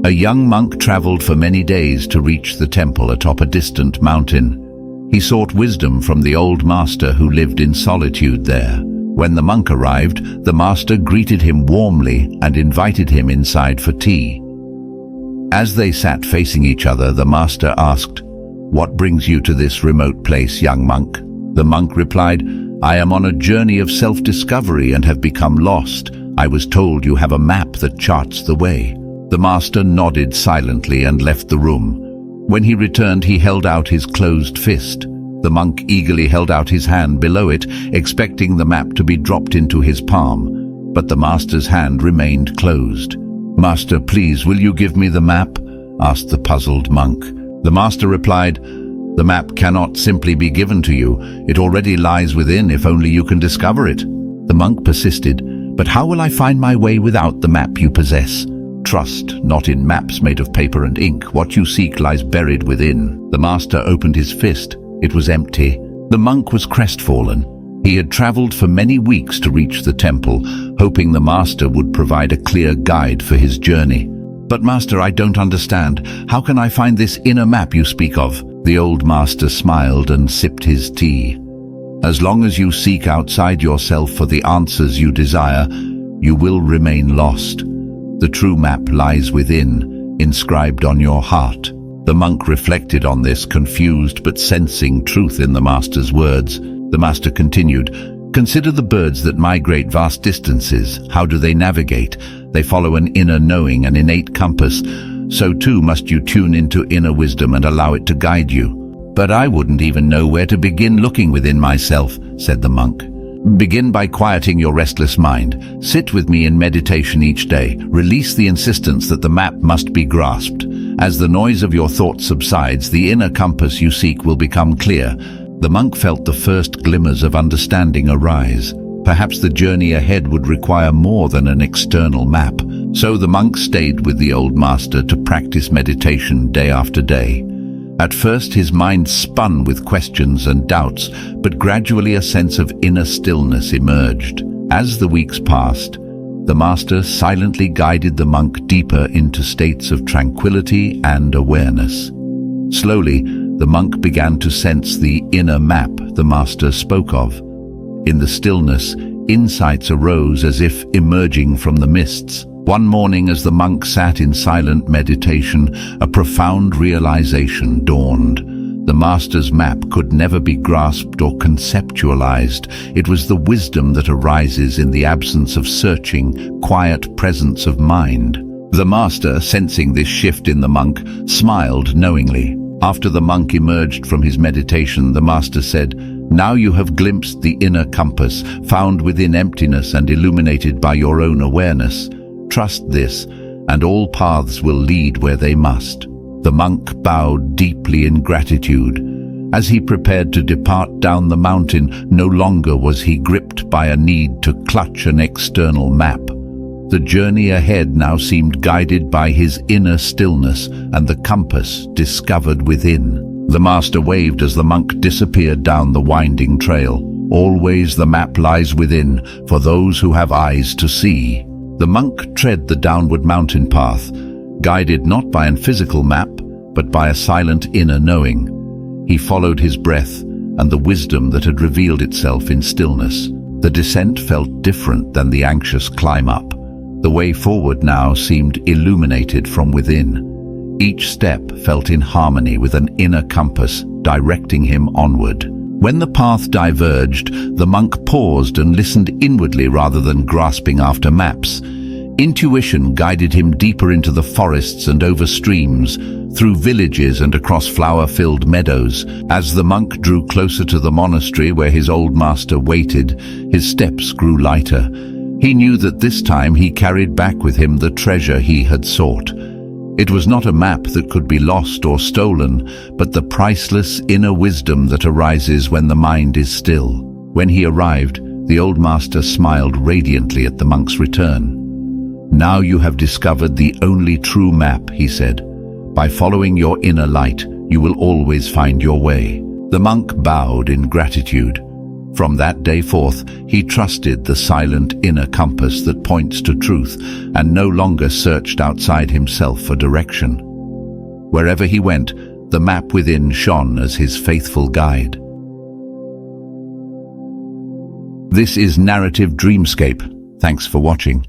A young monk traveled for many days to reach the temple atop a distant mountain. He sought wisdom from the old master who lived in solitude there. When the monk arrived, the master greeted him warmly and invited him inside for tea. As they sat facing each other, the master asked, "What brings you to this remote place, young monk?" The monk replied, "I am on a journey of self-discovery and have become lost. I was told you have a map that charts the way." The master nodded silently and left the room. When he returned, he held out his closed fist. The monk eagerly held out his hand below it, expecting the map to be dropped into his palm. But the master's hand remained closed. "Master, please, will you give me the map?" asked the puzzled monk. The master replied, "The map cannot simply be given to you. It already lies within if only you can discover it." The monk persisted, "But how will I find my way without the map you possess?" "Trust not in maps made of paper and ink. What you seek lies buried within." The master opened his fist. It was empty. The monk was crestfallen. He had traveled for many weeks to reach the temple, hoping the master would provide a clear guide for his journey. "But master, I don't understand. How can I find this inner map you speak of?" The old master smiled and sipped his tea. "As long as you seek outside yourself for the answers you desire, you will remain lost. The true map lies within, inscribed on your heart." The monk reflected on this, confused but sensing truth in the master's words. The master continued, "Consider the birds that migrate vast distances. How do they navigate? They follow an inner knowing, an innate compass. So too must you tune into inner wisdom and allow it to guide you." "But I wouldn't even know where to begin looking within myself," said the monk. "Begin by quieting your restless mind. Sit with me in meditation each day. Release the insistence that the map must be grasped. As the noise of your thoughts subsides, the inner compass you seek will become clear." The monk felt the first glimmers of understanding arise. Perhaps the journey ahead would require more than an external map. So the monk stayed with the old master to practice meditation day after day. At first his mind spun with questions and doubts, but gradually a sense of inner stillness emerged. As the weeks passed, the master silently guided the monk deeper into states of tranquility and awareness. Slowly, the monk began to sense the inner map the master spoke of. In the stillness, insights arose as if emerging from the mists. One morning, as the monk sat in silent meditation, a profound realization dawned. The master's map could never be grasped or conceptualized. It was the wisdom that arises in the absence of searching, quiet presence of mind. The master, sensing this shift in the monk, smiled knowingly. After the monk emerged from his meditation, the master said, "Now you have glimpsed the inner compass, found within emptiness and illuminated by your own awareness. Trust this, and all paths will lead where they must." The monk bowed deeply in gratitude. As he prepared to depart down the mountain, no longer was he gripped by a need to clutch an external map. The journey ahead now seemed guided by his inner stillness and the compass discovered within. The master waved as the monk disappeared down the winding trail. "Always the map lies within, for those who have eyes to see." The monk tread the downward mountain path, guided not by a physical map, but by a silent inner knowing. He followed his breath and the wisdom that had revealed itself in stillness. The descent felt different than the anxious climb up. The way forward now seemed illuminated from within. Each step felt in harmony with an inner compass directing him onward. When the path diverged, the monk paused and listened inwardly rather than grasping after maps. Intuition guided him deeper into the forests and over streams, through villages and across flower-filled meadows. As the monk drew closer to the monastery where his old master waited, his steps grew lighter. He knew that this time he carried back with him the treasure he had sought. It was not a map that could be lost or stolen, but the priceless inner wisdom that arises when the mind is still. When he arrived, the old master smiled radiantly at the monk's return. "Now you have discovered the only true map," he said. "By following your inner light, you will always find your way." The monk bowed in gratitude. From that day forth, he trusted the silent inner compass that points to truth and no longer searched outside himself for direction. Wherever he went, the map within shone as his faithful guide. This is Narrative Dreamscape. Thanks for watching.